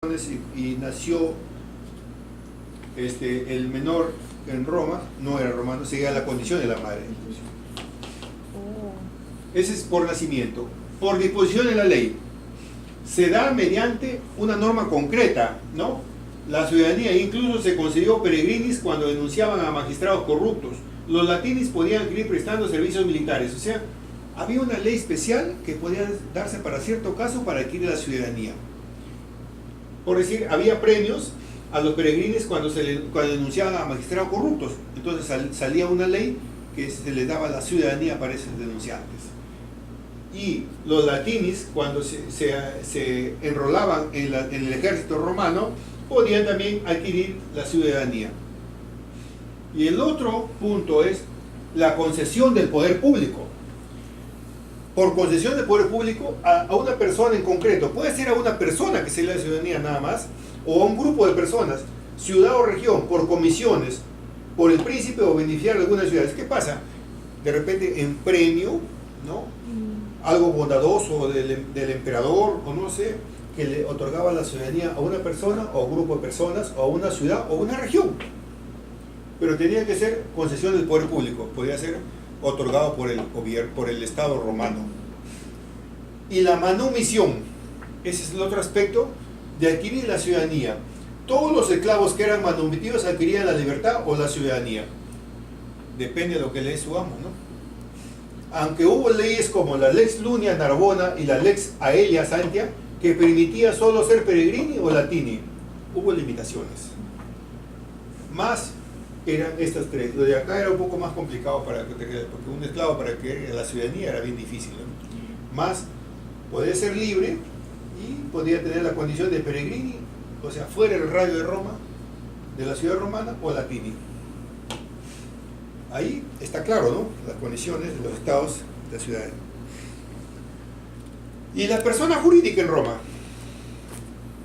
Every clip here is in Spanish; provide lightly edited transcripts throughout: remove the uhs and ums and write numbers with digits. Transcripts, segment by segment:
y nació el menor en Roma, no era romano, seguía la condición de la madre. Ese es por nacimiento. Por disposición de la ley, se da mediante una norma concreta, ¿no? La ciudadanía incluso se concedió peregrinis cuando denunciaban a magistrados corruptos. Los latinis podían ir prestando servicios militares, o sea, había una ley especial que podía darse para cierto caso para adquirir la ciudadanía. Por decir, había premios a los peregrines cuando denunciaban a magistrados corruptos. Entonces salía una ley que se les daba la ciudadanía para esos denunciantes. Y los latinis, cuando se enrolaban en el ejército romano, podían también adquirir la ciudadanía. Y el otro punto es la concesión del poder público. Por concesión del poder público a una persona en concreto, puede ser a una persona que se le da ciudadanía nada más, o a un grupo de personas, ciudad o región, por comisiones, por el príncipe o beneficiario de algunas ciudades. ¿Qué pasa? De repente en premio, ¿no? Algo bondadoso del emperador, o no sé, que le otorgaba la ciudadanía a una persona o a un grupo de personas, o a una ciudad o a una región. Pero tenía que ser concesión del poder público, podía ser otorgado por el gobierno, por el Estado romano. Y la manumisión, ese es el otro aspecto de adquirir la ciudadanía. Todos los esclavos que eran manumitidos adquirían la libertad o la ciudadanía. Depende de lo que lee su amo, ¿no? Aunque hubo leyes como la Lex Lunia Narbona y la Lex Aelia Santia, que permitía solo ser peregrini o latini, hubo limitaciones. Más eran estas tres. Lo de acá era un poco más complicado porque un esclavo para adquirir la ciudadanía era bien difícil, ¿no? Más podía ser libre y podía tener la condición de peregrini, o sea, fuera del radio de Roma, de la ciudad romana, o latini. Ahí está claro, ¿no? Las condiciones de los estados de la ciudad. Y la persona jurídica en Roma.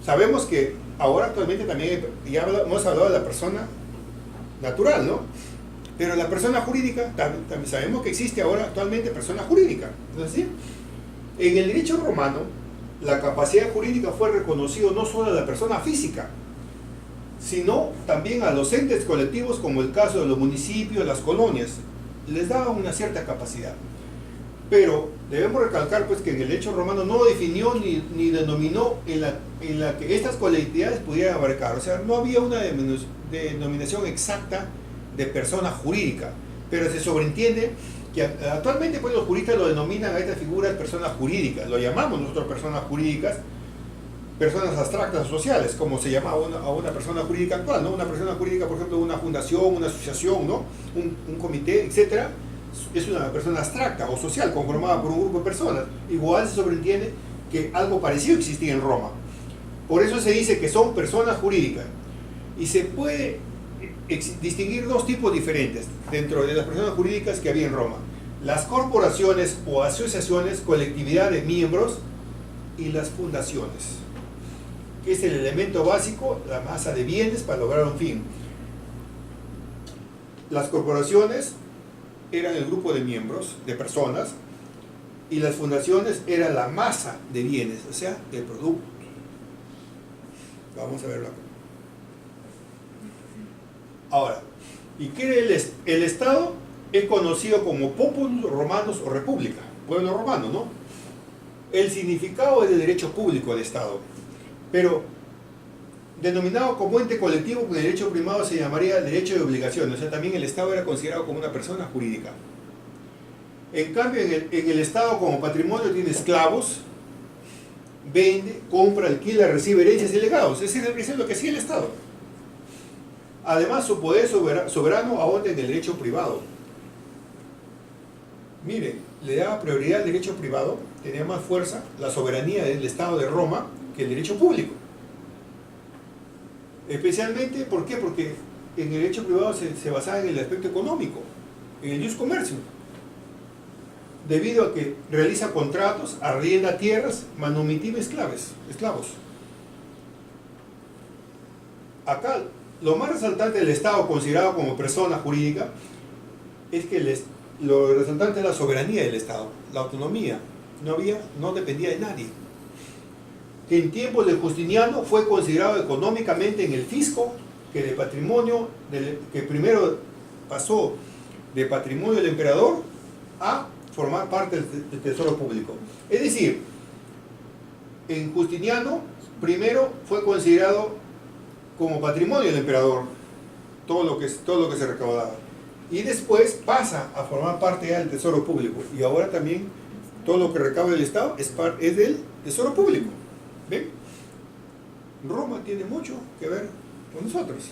Sabemos que ahora actualmente también ya hemos hablado de la persona natural, ¿no? Pero la persona jurídica, también sabemos que existe ahora actualmente persona jurídica, ¿no es así? En el derecho romano, la capacidad jurídica fue reconocido no solo a la persona física, sino también a los entes colectivos, como el caso de los municipios, las colonias. Les daba una cierta capacidad. Pero debemos recalcar pues que en el derecho romano no definió ni denominó en la que estas colectividades pudieran abarcar. O sea, no había una denominación exacta de persona jurídica, pero se sobreentiende que actualmente pues los juristas lo denominan a estas figuras personas jurídicas. Lo llamamos nosotros personas jurídicas, personas abstractas o sociales, como se llama a una persona jurídica actual, ¿no? Una persona jurídica, por ejemplo, una fundación, una asociación, ¿no? Un comité, etcétera, es una persona abstracta o social conformada por un grupo de personas. Igual se sobreentiende que algo parecido existía en Roma. Por eso se dice que son personas jurídicas. Y se puede distinguir dos tipos diferentes dentro de las personas jurídicas que había en Roma: las corporaciones o asociaciones, colectividad de miembros, y las fundaciones, que es el elemento básico, la masa de bienes para lograr un fin. Las corporaciones eran el grupo de miembros, de personas, y las fundaciones eran la masa de bienes, o sea, del producto. Vamos a verlo acá. Ahora, ¿y qué es el Estado? Es conocido como populus romanos o república, pueblo romano, ¿no? El significado es de derecho público de Estado, pero denominado como ente colectivo, con el derecho primado se llamaría derecho de obligación. O sea, también el Estado era considerado como una persona jurídica. En cambio, en el Estado como patrimonio tiene esclavos, vende, compra, alquila, recibe herencias y legados. Es lo que hacía el Estado. Además, su poder soberano ahonda en el derecho privado. Miren, le daba prioridad al derecho privado, tenía más fuerza la soberanía del Estado de Roma que el derecho público. Especialmente, ¿por qué? Porque en el derecho privado se basaba en el aspecto económico, en el jus commercium, debido a que realiza contratos, arrienda tierras, manumitiva esclavos. Acá, lo más resaltante del Estado considerado como persona jurídica es que lo resaltante es la soberanía del Estado, la autonomía. No dependía de nadie. que en tiempos de Justiniano fue considerado económicamente en el fisco, que de patrimonio, que primero pasó de patrimonio del emperador a formar parte del tesoro público. Es decir, en Justiniano primero fue considerado como patrimonio del emperador todo lo que se recaudaba, y después pasa a formar parte ya del tesoro público, y ahora también todo lo que recauda el Estado es del tesoro público. ¿Ven? Roma tiene mucho que ver con nosotros.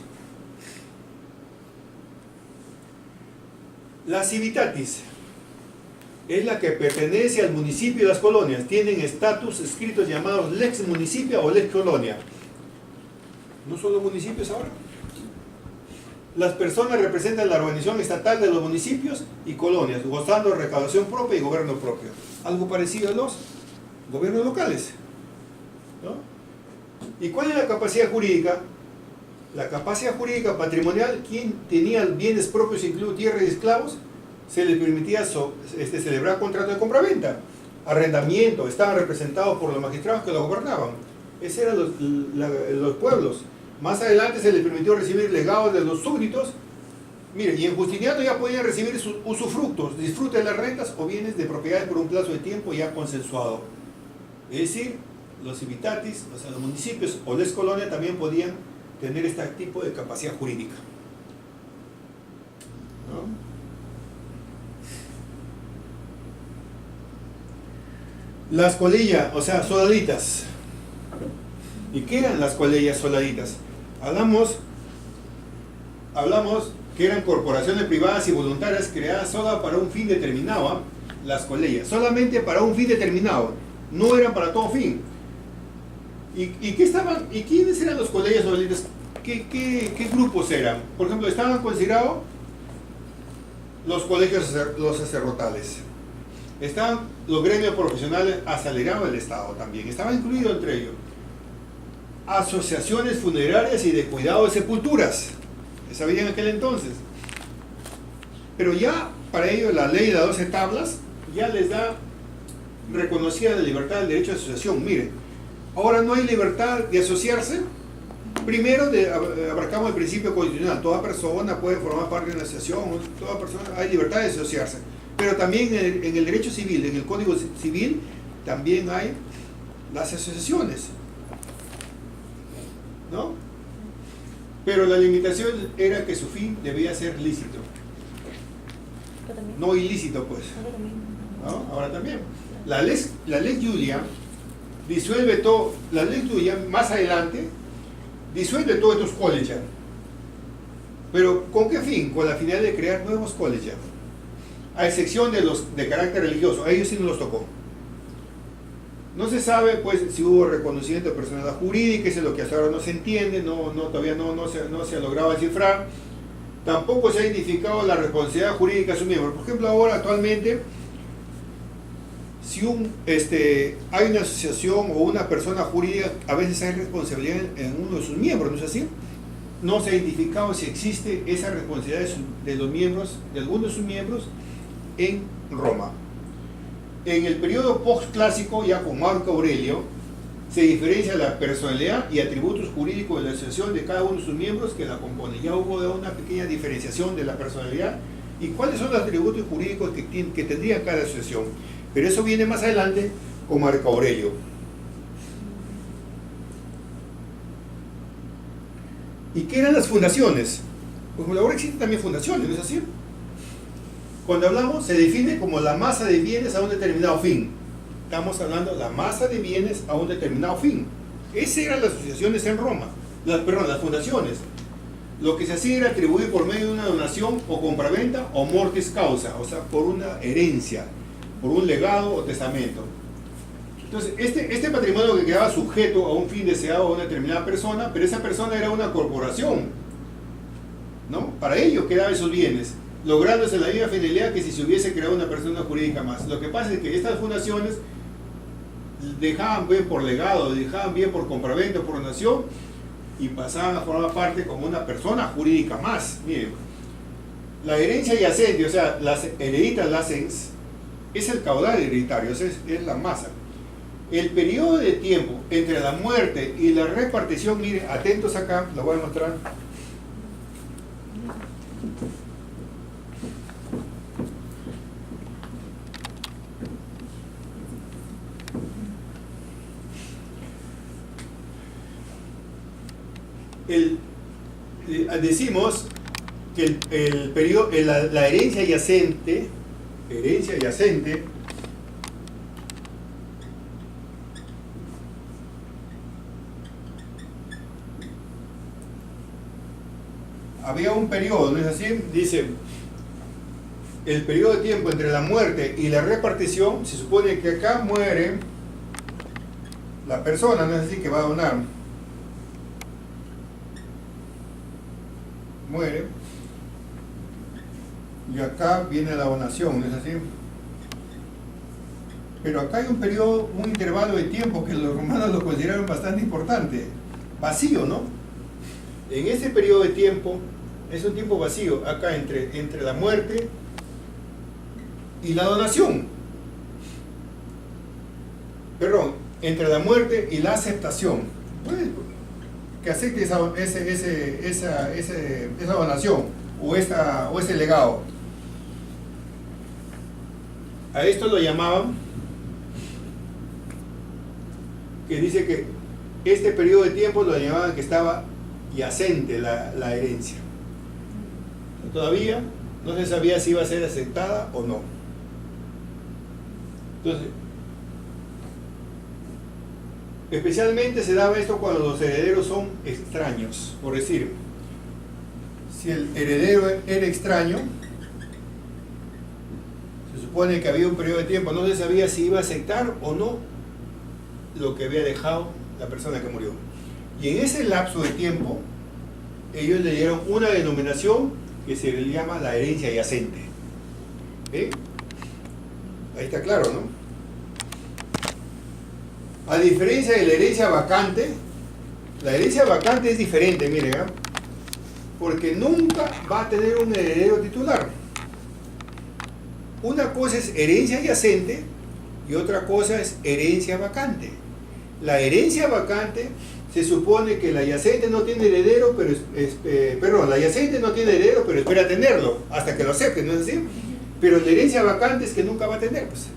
La civitatis es la que pertenece al municipio y las colonias. Tienen estatus escritos llamados lex municipia o lex colonia. ¿No son los municipios ahora? Las personas representan la organización estatal de los municipios y colonias, gozando de recaudación propia y gobierno propio. Algo parecido a los gobiernos locales, ¿no? ¿Y cuál es la capacidad jurídica? La capacidad jurídica patrimonial, quien tenía bienes propios, incluido tierra y esclavos, se les permitía celebrar contratos de compraventa, arrendamiento, estaban representados por los magistrados que los gobernaban. Esos eran los pueblos. Más adelante se les permitió recibir legados de los súbditos. Mire, y en Justiniano ya podían recibir sus usufructos, disfrute de las rentas o bienes de propiedades por un plazo de tiempo ya consensuado. Es decir, los civitatis, o sea, los municipios o les colonia también podían tener este tipo de capacidad jurídica, ¿no? Las colillas, o sea, soldaditas. ¿Y qué eran las colillas soldaditas? Hablamos que eran corporaciones privadas y voluntarias creadas solo para un fin determinado, ¿eh? Las colillas, solamente para un fin determinado, no eran para todo fin. ¿Y quiénes eran los colillas soldaditas? ¿Qué grupos eran? Por ejemplo, estaban considerados los colegios, los sacerdotales. Estaban los gremios profesionales asalariados del Estado también, estaba incluido entre ellos. Asociaciones funerarias y de cuidado de sepulturas, se sabía en aquel entonces. Pero ya para ello la ley de las 12 tablas ya les da reconocida la libertad del derecho de asociación. Miren, ahora no hay libertad de asociarse. Primero abarcamos el principio constitucional, toda persona puede formar parte de una asociación, toda persona, hay libertad de asociarse. Pero también en el derecho civil, en el Código Civil, también hay las asociaciones, ¿no? Pero la limitación era que su fin debía ser lícito, no ilícito, pues, ¿no? Ahora también. La ley Julia disuelve todo, la ley Julia más adelante disuelve todos estos colegios. Pero ¿con qué fin? Con la finalidad de crear nuevos colegios, a excepción de los de carácter religioso. A ellos sí no los tocó. No se sabe, pues, si hubo reconocimiento de personalidad jurídica, eso es lo que hasta ahora no se entiende, todavía no se ha logrado descifrar. Tampoco se ha identificado la responsabilidad jurídica de sus miembros. Por ejemplo, ahora, actualmente, si hay una asociación o una persona jurídica, a veces hay responsabilidad en uno de sus miembros, ¿no es así? No se ha identificado si existe esa responsabilidad de los miembros, de algunos de sus miembros, en Roma. En el periodo postclásico, ya con Marco Aurelio, se diferencia la personalidad y atributos jurídicos de la asociación de cada uno de sus miembros que la componen. Ya hubo una pequeña diferenciación de la personalidad y cuáles son los atributos jurídicos que tendría cada asociación. Pero eso viene más adelante con Marco Aurelio. ¿Y qué eran las fundaciones? Pues ahora existen también fundaciones, ¿no es así? Cuando hablamos, se define como la masa de bienes a un determinado fin. Estamos hablando de la masa de bienes a un determinado fin. Esas eran las asociaciones en Roma, las fundaciones. Lo que se hacía era atribuir por medio de una donación o compraventa o mortis causa, o sea, por una herencia, por un legado o testamento. Entonces, este patrimonio que quedaba sujeto a un fin deseado a una determinada persona, pero esa persona era una corporación, ¿no? Para ello quedaban esos bienes, lográndose la misma finalidad que si se hubiese creado una persona jurídica más. Lo que pasa es que estas fundaciones dejaban bien por legado, dejaban bien por compraventa, por donación, y pasaban a formar parte como una persona jurídica más. Miren, la herencia yacente, o sea, las hereditas lacens, es el caudal hereditario, es la masa. El periodo de tiempo entre la muerte y la repartición, miren, atentos acá, lo voy a mostrar. Decimos que el periodo, la herencia yacente, había un periodo, ¿no es así? Dice, el periodo de tiempo entre la muerte y la repartición, se supone que acá muere la persona, ¿no es así?, que va a donar. Muere. Y acá viene la donación, ¿no es así? Pero acá hay un periodo, un intervalo de tiempo que los romanos lo consideraron bastante importante. Vacío, ¿no? En ese periodo de tiempo, es un tiempo vacío, acá entre la muerte y la donación. Perdón, entre la muerte y la aceptación. Pues, que acepte esa donación o ese legado. A esto lo llamaban, que dice que este periodo de tiempo lo llamaban que estaba yacente la herencia. Todavía no se sabía si iba a ser aceptada o no. Entonces, especialmente se daba esto cuando los herederos son extraños. Por decir, si el heredero era extraño, se supone que había un periodo de tiempo, no se sabía si iba a aceptar o no lo que había dejado la persona que murió. Y en ese lapso de tiempo, ellos le dieron una denominación que se le llama la herencia yacente. ¿Ve? Ahí está claro, ¿no? A diferencia de la herencia vacante es diferente, miren, ¿eh? Porque nunca va a tener un heredero titular. Una cosa es herencia yacente y otra cosa es herencia vacante. La herencia vacante se supone que la yacente no tiene heredero, la yacente no tiene heredero, pero espera tenerlo hasta que lo acepte, ¿no es así? Pero la herencia vacante es que nunca va a tener, pues.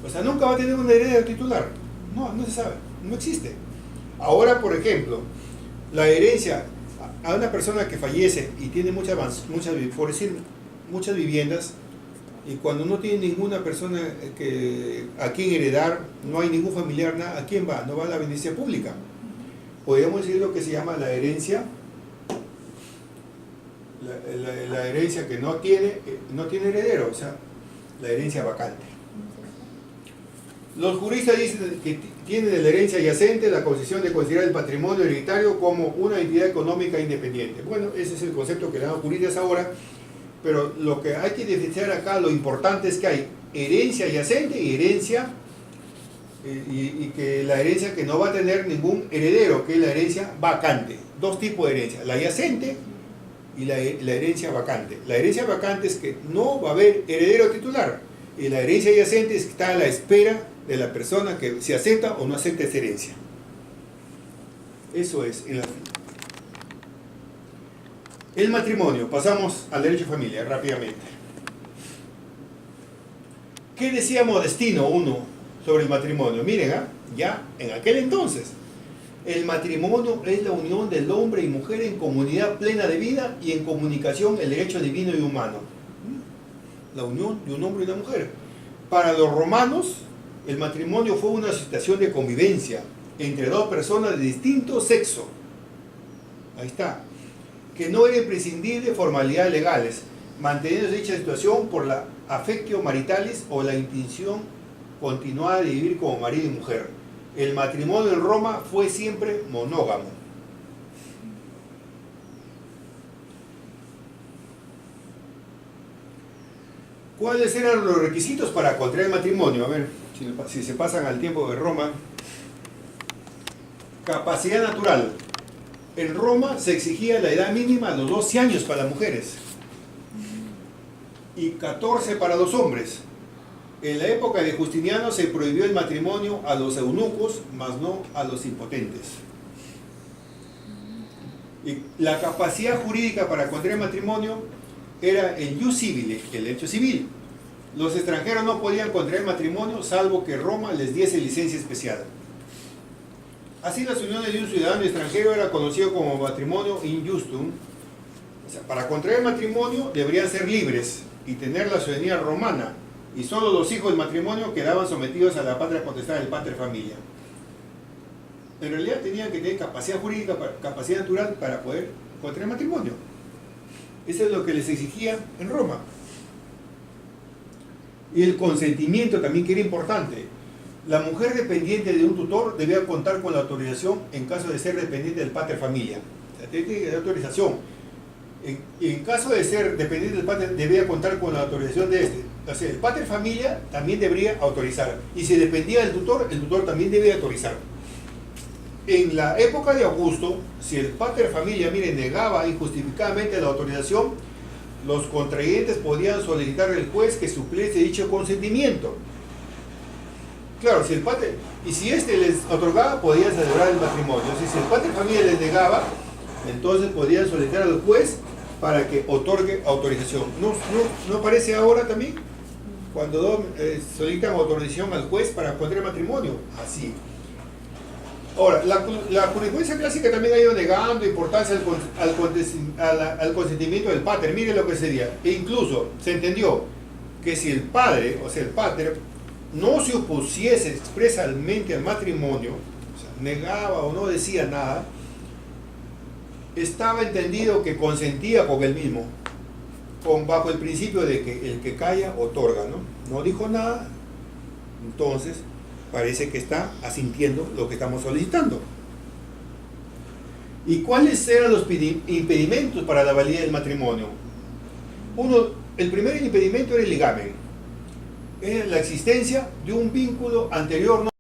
O sea, nunca va a tener un heredero titular. No se sabe, no existe. Ahora, por ejemplo, la herencia a una persona que fallece y tiene muchas viviendas, y cuando no tiene ninguna persona a quien heredar, no hay ningún familiar, nada, ¿a quién va? No va a la beneficencia pública. Podríamos decir lo que se llama la herencia, la herencia que no tiene heredero, o sea, la herencia vacante. Los juristas dicen que tienen de la herencia yacente la concesión de considerar el patrimonio hereditario como una entidad económica independiente. Bueno, ese es el concepto que le dan los juristas ahora. Pero lo que hay que diferenciar acá, lo importante es que hay herencia yacente y herencia, y que la herencia que no va a tener ningún heredero, que es la herencia vacante. Dos tipos de herencia, la yacente y la herencia vacante. La herencia vacante es que no va a haber heredero titular, y la herencia yacente es que está a la espera de la persona que se acepta o no acepta esa herencia. Eso es. El matrimonio, pasamos al derecho de familia rápidamente. ¿Qué decía Modestino I sobre el matrimonio? Miren, ya en aquel entonces, el matrimonio es la unión del hombre y mujer en comunidad plena de vida y en comunicación el derecho divino y humano. La unión de un hombre y una mujer. Para los romanos, el matrimonio fue una situación de convivencia entre dos personas de distinto sexo. Ahí está. Que no era imprescindible formalidades legales, manteniendo dicha situación por la affectio maritalis o la intención continuada de vivir como marido y mujer. El matrimonio en Roma fue siempre monógamo. ¿Cuáles eran los requisitos para contraer matrimonio? A ver, si se pasan al tiempo de Roma. Capacidad natural. En Roma se exigía la edad mínima de los 12 años para las mujeres y 14 para los hombres. En la época de Justiniano se prohibió el matrimonio a los eunucos, mas no a los impotentes. Y la capacidad jurídica para contraer matrimonio era el ius civile, el hecho civil. Los extranjeros no podían contraer matrimonio salvo que Roma les diese licencia especial. Así las uniones de un ciudadano extranjero era conocido como matrimonio injustum. O sea, para contraer matrimonio deberían ser libres y tener la ciudadanía romana, y solo los hijos del matrimonio quedaban sometidos a la patria potestad del pater familia. En realidad tenían que tener capacidad jurídica, capacidad natural para poder contraer matrimonio. Eso es lo que les exigía en Roma. Y el consentimiento también, que era importante. La mujer dependiente de un tutor debía contar con la autorización en caso de ser dependiente del pater familia. O sea, tiene que dar autorización. En caso de ser dependiente del pater, debía contar con la autorización de este. O sea, el pater familia también debería autorizar. Y si dependía del tutor, el tutor también debía autorizar. En la época de Augusto, si el pater familia, negaba injustificadamente la autorización, los contrayentes podían solicitar al juez que supliese dicho consentimiento. Claro, si el pater, y si este les otorgaba, podían celebrar el matrimonio. Si el pater familia les negaba, entonces podían solicitar al juez para que otorgue autorización. ¿No parece ahora también? Cuando solicitan autorización al juez para contraer matrimonio, así. Ahora, la jurisprudencia clásica también ha ido negando importancia al consentimiento del pater. Mire lo que sería. E incluso se entendió que si el padre, o sea el pater, no se opusiese expresamente al matrimonio, o sea, negaba o no decía nada, estaba entendido que consentía con él mismo, bajo el principio de que el que calla otorga, ¿no? No dijo nada, entonces parece que está asintiendo lo que estamos solicitando. ¿Y cuáles eran los impedimentos para la validez del matrimonio? El primer impedimento era el ligamen, era la existencia de un vínculo anterior, ¿no?